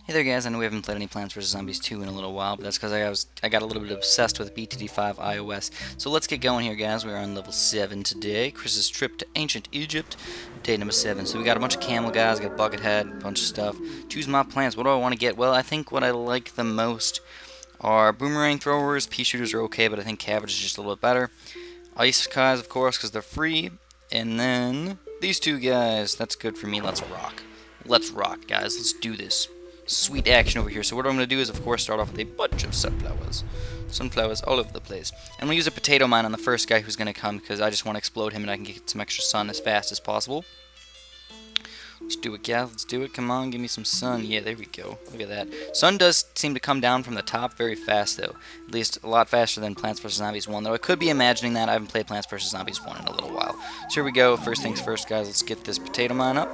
Hey there guys, I know we haven't played any Plants vs. Zombies 2 in a little while, but that's because I got a little bit obsessed with BTD5 iOS. So let's get going here guys, we're on level 7 today. Chris's trip to ancient Egypt, day number 7. So we got a bunch of camel guys, got Buckethead, a bunch of stuff. Choose my plants, what do I want to get? Well, I think what I like the most are boomerang throwers, pea shooters are okay, but I think cabbage is just a little bit better. Ice guys, of course, because they're free. And then these two guys, that's good for me, let's rock. Let's rock guys, let's do this. Sweet action over here. So what I'm going to do is, of course, start off with a bunch of sunflowers. Sunflowers all over the place. I'm going to use a potato mine on the first guy who's going to come because I just want to explode him and I can get some extra sun as fast as possible. Let's do it, guys. Let's do it. Come on, give me some sun. Yeah, there we go. Look at that. Sun does seem to come down from the top very fast, though. At least a lot faster than Plants vs. Zombies 1, though I could be imagining that. I haven't played Plants vs. Zombies 1 in a little while. So here we go. First things first, guys. Let's get this potato mine up.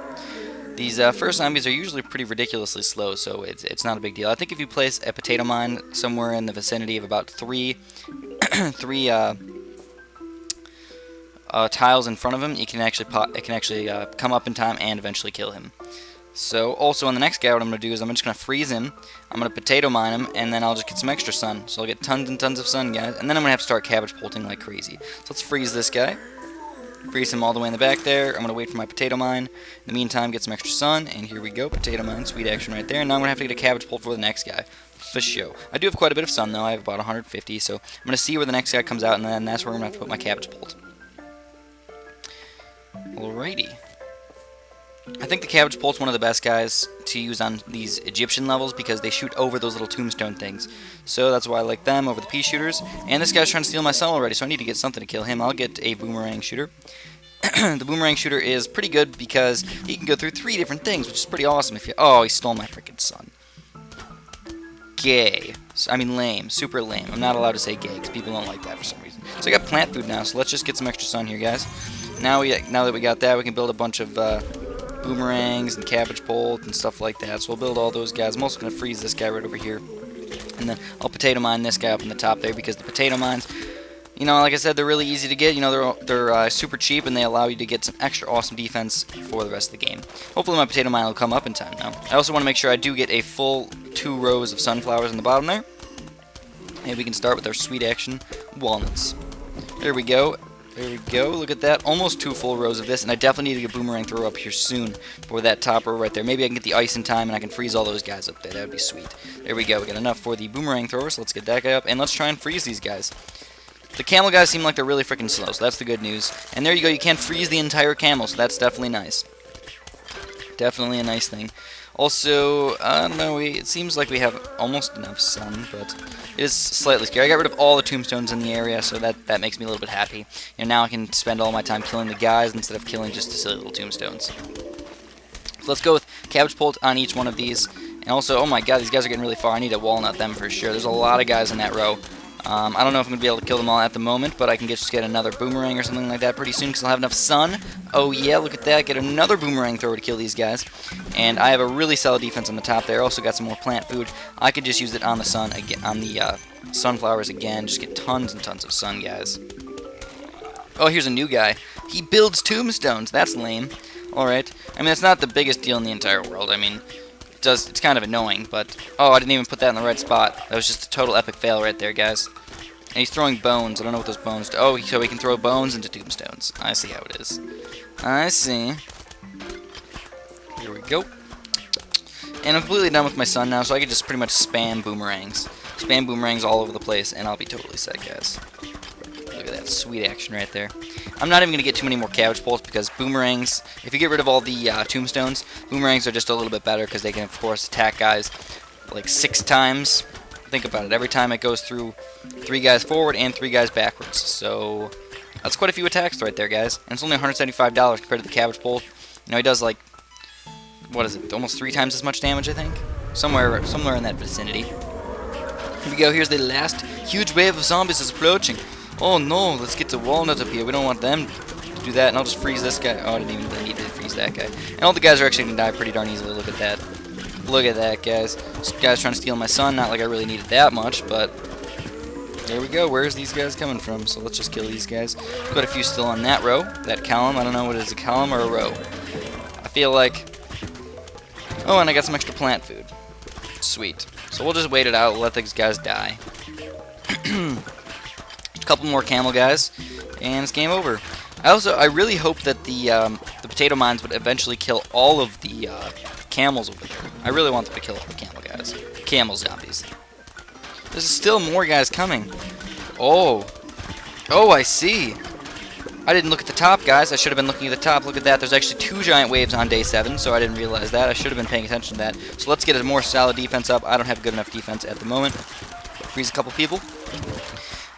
These first zombies are usually pretty ridiculously slow, so it's not a big deal. I think if you place a potato mine somewhere in the vicinity of about three tiles in front of him, it can actually come up in time and eventually kill him. So also on the next guy, what I'm going to do is I'm just going to freeze him, I'm going to potato mine him, and then I'll just get some extra sun. So I'll get tons and tons of sun, guys, and then I'm going to have to start cabbage pulting like crazy. So let's freeze this guy. Freeze him all the way in the back there. I'm going to wait for my potato mine. In the meantime, get some extra sun. And here we go. Potato mine. Sweet action right there. And now I'm going to have to get a cabbage pulled for the next guy. For sure. I do have quite a bit of sun, though. I have about 150. So I'm going to see where the next guy comes out. And then that's where I'm going to have to put my cabbage pulled. Alrighty. I think the cabbage pult's one of the best guys to use on these Egyptian levels because they shoot over those little tombstone things. So that's why I like them over the pea shooters. And this guy's trying to steal my sun already, so I need to get something to kill him. I'll get a boomerang shooter. The boomerang shooter is pretty good because he can go through 3 different things, which is pretty awesome. If you Oh, he stole my freaking sun. Gay. I mean lame. Super lame. I'm not allowed to say gay because people don't like that for some reason. So I got plant food now, so let's just get some extra sun here, guys. Now that we got that, we can build a bunch of boomerangs and cabbage pult and stuff like that. So we'll build all those guys. I'm also going to freeze this guy right over here. And then I'll potato mine this guy up in the top there because the potato mines, you know, like I said, they're really easy to get. You know, they're super cheap and they allow you to get some extra awesome defense for the rest of the game. Hopefully my potato mine will come up in time now. I also want to make sure I do get a full 2 rows of sunflowers in the bottom there. And we can start with our sweet action walnuts. There we go. There we go, look at that, almost 2 full rows of this, and I definitely need to get boomerang throw up here soon for that top row right there. Maybe I can get the ice in time and I can freeze all those guys up there, that would be sweet. There we go, we got enough for the boomerang thrower, so let's get that guy up, and let's try and freeze these guys. The camel guys seem like they're really freaking slow, so that's the good news. And there you go, you can't freeze the entire camel, so that's definitely nice. Definitely a nice thing. Also, I don't know, it seems like we have almost enough sun, but it is slightly scary. I got rid of all the tombstones in the area, so that makes me a little bit happy. And now I can spend all my time killing the guys instead of killing just the silly little tombstones. So let's go with cabbage pult on each one of these. And also, oh my god, these guys are getting really far. I need to walnut them for sure. There's a lot of guys in that row. I don't know if I'm going to be able to kill them all at the moment, but I can just get another boomerang or something like that pretty soon because I'll have enough sun. Oh yeah, look at that. Get another boomerang thrower to kill these guys. And I have a really solid defense on the top there. Also got some more plant food. I could just use it on the sun again, on the sunflowers again. Just get tons and tons of sun, guys. Oh, here's a new guy. He builds tombstones. That's lame. Alright. I mean, it's not the biggest deal in the entire world. I mean, it's kind of annoying, but oh, I didn't even put that in the right spot. That was just a total epic fail right there, guys. And he's throwing bones. I don't know what those bones do. Oh, so he can throw bones into tombstones. I see how it is. I see. Here we go. And I'm completely done with my sun now, so I can just pretty much spam boomerangs. Spam boomerangs all over the place, and I'll be totally set, guys. Look at that sweet action right there. I'm not even going to get too many more cabbage pults because boomerangs, if you get rid of all the tombstones, boomerangs are just a little bit better because they can, of course, attack guys like 6 times. Think about it. Every time it goes through 3 guys forward and 3 guys backwards. So that's quite a few attacks right there, guys. And it's only $175 compared to the cabbage pult. You know, he does like, what is it, almost 3 times as much damage, I think? Somewhere in that vicinity. Here we go. Here's the last huge wave of zombies is approaching. Oh no, let's get the walnut up here. We don't want them to do that, and I'll just freeze this guy. Oh, I didn't even really need to freeze that guy. And all the guys are actually going to die pretty darn easily. Look at that. Look at that, guys. This guy's trying to steal my sun. Not like I really needed that much, but there we go. Where's these guys coming from? So let's just kill these guys. Quite a few still on that row, that column. I don't know what it is, a column or a row. I feel like... Oh, and I got some extra plant food. Sweet. So we'll just wait it out, let these guys die. A couple more camel guys, and it's game over. I really hope that the potato mines would eventually kill all of the camels over there. I really want them to kill all the camel guys. Camel zombies. There's still more guys coming. Oh. Oh, I see. I didn't look at the top, guys. I should have been looking at the top. Look at that. There's actually 2 giant waves on day 7, so I didn't realize that. I should have been paying attention to that. So let's get a more solid defense up. I don't have good enough defense at the moment. Freeze a couple people.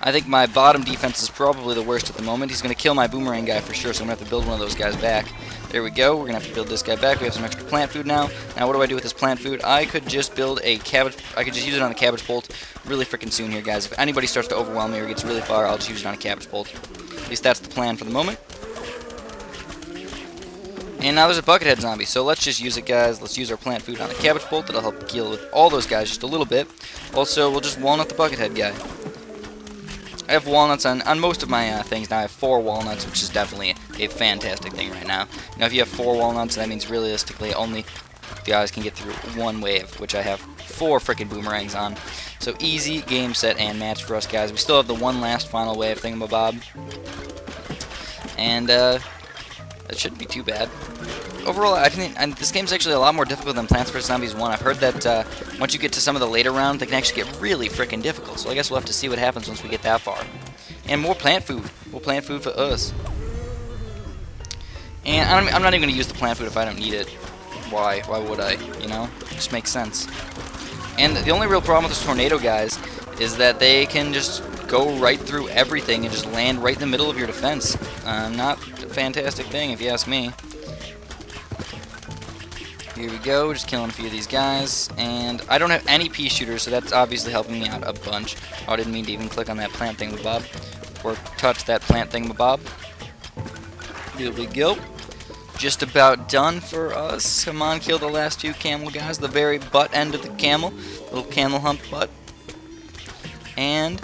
I think my bottom defense is probably the worst at the moment. He's going to kill my boomerang guy for sure, so I'm going to have to build one of those guys back. There we go. We're going to have to build this guy back. We have some extra plant food now. Now what do I do with this plant food? I could just build a cabbage. I could just use it on a cabbage bolt really freaking soon here, guys. If anybody starts to overwhelm me or gets really far, I'll just use it on a cabbage bolt. At least that's the plan for the moment. And now there's a buckethead zombie, so let's just use it, guys. Let's use our plant food on a cabbage bolt. That'll help deal with all those guys just a little bit. Also, we'll just walnut the buckethead guy. I have walnuts on most of my things now. I have 4 walnuts, which is definitely a fantastic thing right now. Now, if you have 4 walnuts, that means realistically only the guys can get through 1 wave, which I have 4 frickin' boomerangs on. So easy game, set, and match for us, guys. We still have the one last final wave thingamabob. And that shouldn't be too bad. Overall, I think this game's actually a lot more difficult than Plants vs. Zombies 1. I've heard that once you get to some of the later rounds, they can actually get really freaking difficult. So I guess we'll have to see what happens once we get that far. And more plant food. More plant food for us. And I'm not even going to use the plant food if I don't need it. Why? Why would I? You know? It just makes sense. And the only real problem with this tornado, guys, is that they can just go right through everything and just land right in the middle of your defense. Not a fantastic thing, if you ask me. Here we go, just killing a few of these guys, and I don't have any pea shooters, so that's obviously helping me out a bunch. Oh, I didn't mean to even click on that plant thingamabob, or touch that plant thingamabob. Here we go. Just about done for us. Come on, kill the last 2 camel guys, the very butt end of the camel, little camel hump butt. And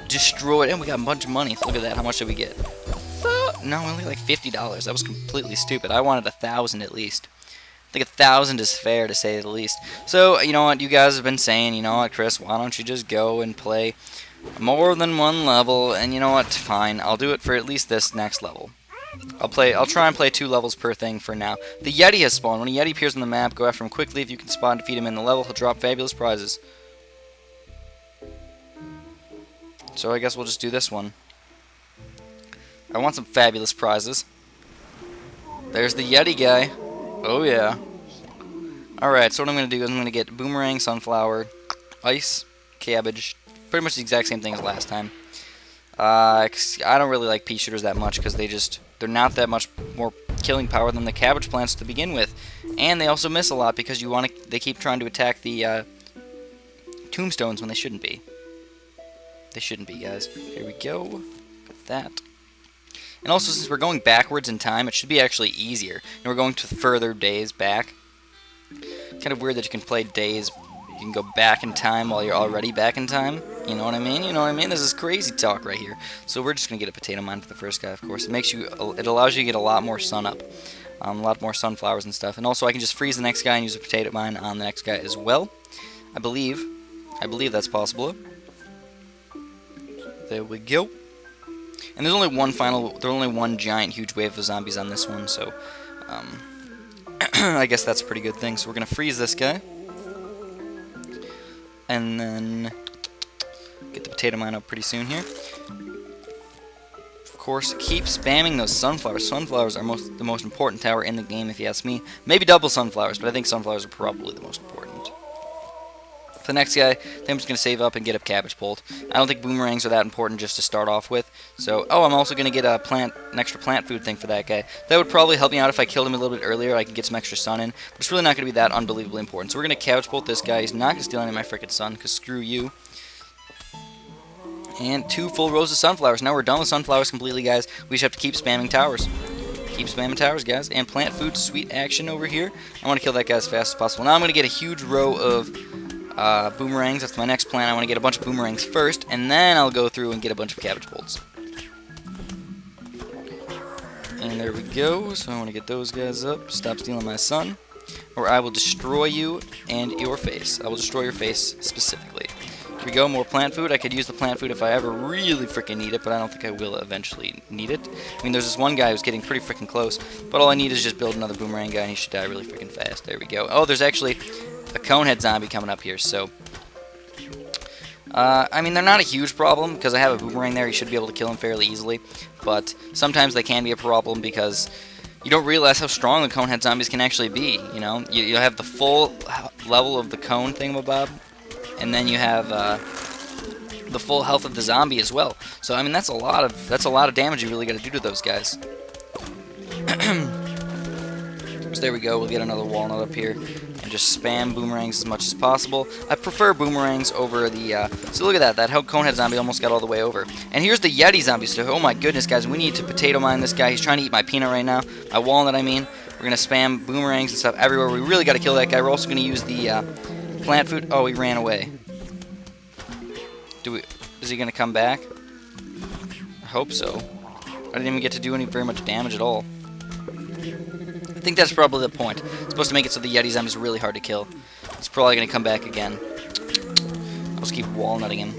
destroyed, and we got a bunch of money. Look at that, how much did we get? No, only like $50. That was completely stupid. I wanted 1,000 at least. I think 1,000 is fair, to say the least. So, you know what, you guys have been saying, you know what, Chris, why don't you just go and play more than 1 level? And you know what, fine, I'll do it for at least this next level. I'll try and play 2 levels per thing for now. The Yeti has spawned. When a Yeti appears on the map, go after him quickly. If you can spot and defeat him in the level, he'll drop fabulous prizes. So I guess we'll just do this one. I want some fabulous prizes. There's the Yeti guy. Oh yeah. Alright, so what I'm going to do is I'm going to get boomerang, sunflower, ice, cabbage. Pretty much the exact same thing as last time. I don't really like pea shooters that much because they're not that much more killing power than the cabbage plants to begin with. And they also miss a lot because they keep trying to attack the tombstones when they shouldn't be. They shouldn't be, guys. Here we go. Got that. And also, since we're going backwards in time, it should be actually easier. And we're going to further days back. Kind of weird that you can play days. You can go back in time while you're already back in time. You know what I mean? You know what I mean? This is crazy talk right here. So we're just going to get a potato mine for the first guy, of course. It allows you to get a lot more sun up. A lot more sunflowers and stuff. And also, I can just freeze the next guy and use a potato mine on the next guy as well. I believe that's possible. There we go. And there's only one giant huge wave of zombies on this one, so I guess that's a pretty good thing. So we're gonna freeze this guy, and then get the potato mine up pretty soon here. Of course, keep spamming those sunflowers. Sunflowers are the most important tower in the game, if you ask me. Maybe double sunflowers, but I think sunflowers are probably the most important. For the next guy, I think I'm just going to save up and get a cabbage bolt. I don't think boomerangs are that important just to start off with. So, I'm also going to get an extra plant food thing for that guy. That would probably help me out if I killed him a little bit earlier. I could get some extra sun in. But it's really not going to be that unbelievably important. So we're going to cabbage bolt this guy. He's not going to steal any of my frickin' sun, because screw you. And 2 full rows of sunflowers. Now we're done with sunflowers completely, guys. We just have to keep spamming towers. Keep spamming towers, guys. And plant food, sweet action over here. I want to kill that guy as fast as possible. Now I'm going to get a huge row of boomerangs. That's my next plan. I want to get a bunch of boomerangs first, and then I'll go through and get a bunch of cabbage bolts. And there we go. So I want to get those guys up. Stop stealing my sun. or I will destroy you and your face. I will destroy your face specifically. Here we go, more plant food. I could use the plant food if I ever really freaking need it, but I don't think I will eventually need it. I mean, there's this one guy who's getting pretty freaking close, but all I need is just build another boomerang guy, and he should die really freaking fast. There we go. Oh, there's actually a conehead zombie coming up here, so... I mean, they're not a huge problem, because I have a boomerang there. You should be able to kill him fairly easily, but sometimes they can be a problem because you don't realize how strong the conehead zombies can actually be, you know? You have the full level of the cone thingamabob, and then you have the full health of the zombie as well. So I mean, that's a lot of damage you really got to do to those guys. So there we go. We'll get another walnut up here and just spam boomerangs as much as possible. I prefer boomerangs over the. So look at that. That conehead zombie almost got all the way over. And here's the Yeti zombie. So oh my goodness, guys, we need to potato mine this guy. He's trying to eat my peanut right now. My walnut, I mean. We're gonna spam boomerangs and stuff everywhere. We really got to kill that guy. We're also gonna use the plant food. Oh, he ran away. Is he gonna come back? I hope so. I didn't even get to do very much damage at all. I think that's probably the point. It's supposed to make it so the Yeti zombie is really hard to kill. He's probably gonna come back again. I'll just keep walnutting him.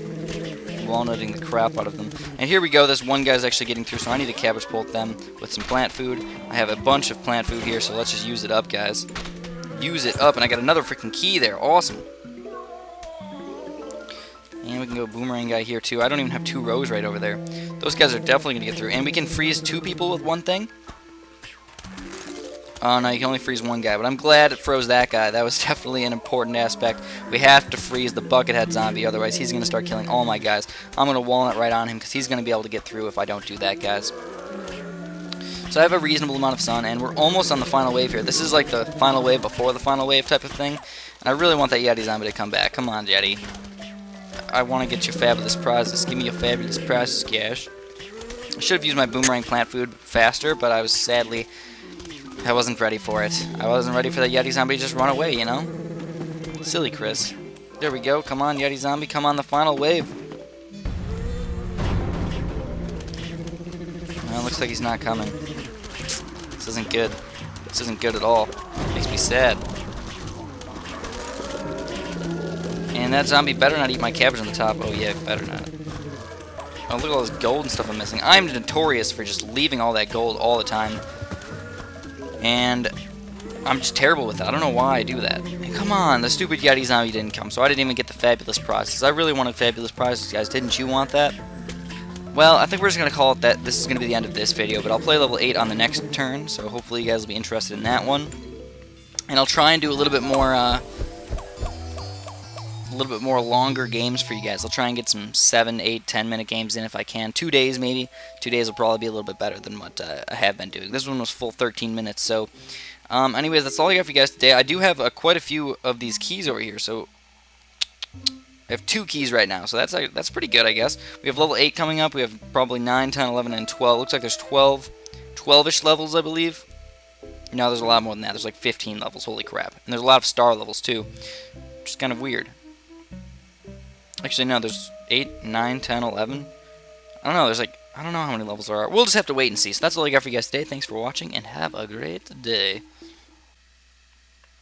Walnutting the crap out of them. And here we go. This one guy's actually getting through, so I need to cabbage bolt them with some plant food. I have a bunch of plant food here, so let's just use it up, guys. Use it up, and I got another freaking key there. Awesome. And we can go boomerang guy here too. I don't even have 2 rows right over there. Those guys are definitely gonna get through. And we can freeze 2 people with one thing. Oh no, you can only freeze 1 guy, but I'm glad it froze that guy. That was definitely an important aspect. We have to freeze the buckethead zombie, otherwise he's gonna start killing all my guys. I'm gonna walnut right on him because he's gonna be able to get through if I don't do that, guys. So I have a reasonable amount of sun, and we're almost on the final wave here. This is like the final wave before the final wave type of thing. And I really want that Yeti zombie to come back. Come on, Yeti. I want to get your fabulous prizes. Give me your fabulous prizes, Gash. I should have used my boomerang plant food faster, but I wasn't ready for it. I wasn't ready for that Yeti zombie to just run away, you know? Silly Chris. There we go. Come on, Yeti zombie. Come on the final wave. Well, it looks like he's not coming. This isn't good. This isn't good at all. Makes me sad. And that zombie better not eat my cabbage on the top. Oh yeah, better not. Oh, look at all this gold and stuff I'm missing. I'm notorious for just leaving all that gold all the time. And I'm just terrible with it. I don't know why I do that. And come on, the stupid Yeti zombie didn't come, so I didn't even get the fabulous prizes. I really wanted fabulous prizes, guys. Didn't you want that? Well, I think we're just going to call it that. This is going to be the end of this video, but I'll play level 8 on the next turn, so hopefully you guys will be interested in that one. And I'll try and do a little bit more longer games for you guys. I'll try and get some 7, 8, 10-minute games in if I can. 2 days maybe. 2 days will probably be a little bit better than what I have been doing. This one was full 13 minutes, so anyways, that's all I got for you guys today. I do have quite a few of these keys over here, so I have 2 keys right now, so that's pretty good, I guess. We have level 8 coming up. We have probably 9, 10, 11, and 12. Looks like there's 12-ish levels, I believe. No, there's a lot more than that. There's like 15 levels. Holy crap. And there's a lot of star levels, too, which is kind of weird. Actually, no, there's 8, 9, 10, 11. I don't know, I don't know how many levels there are. We'll just have to wait and see. So that's all I got for you guys today. Thanks for watching, and have a great day.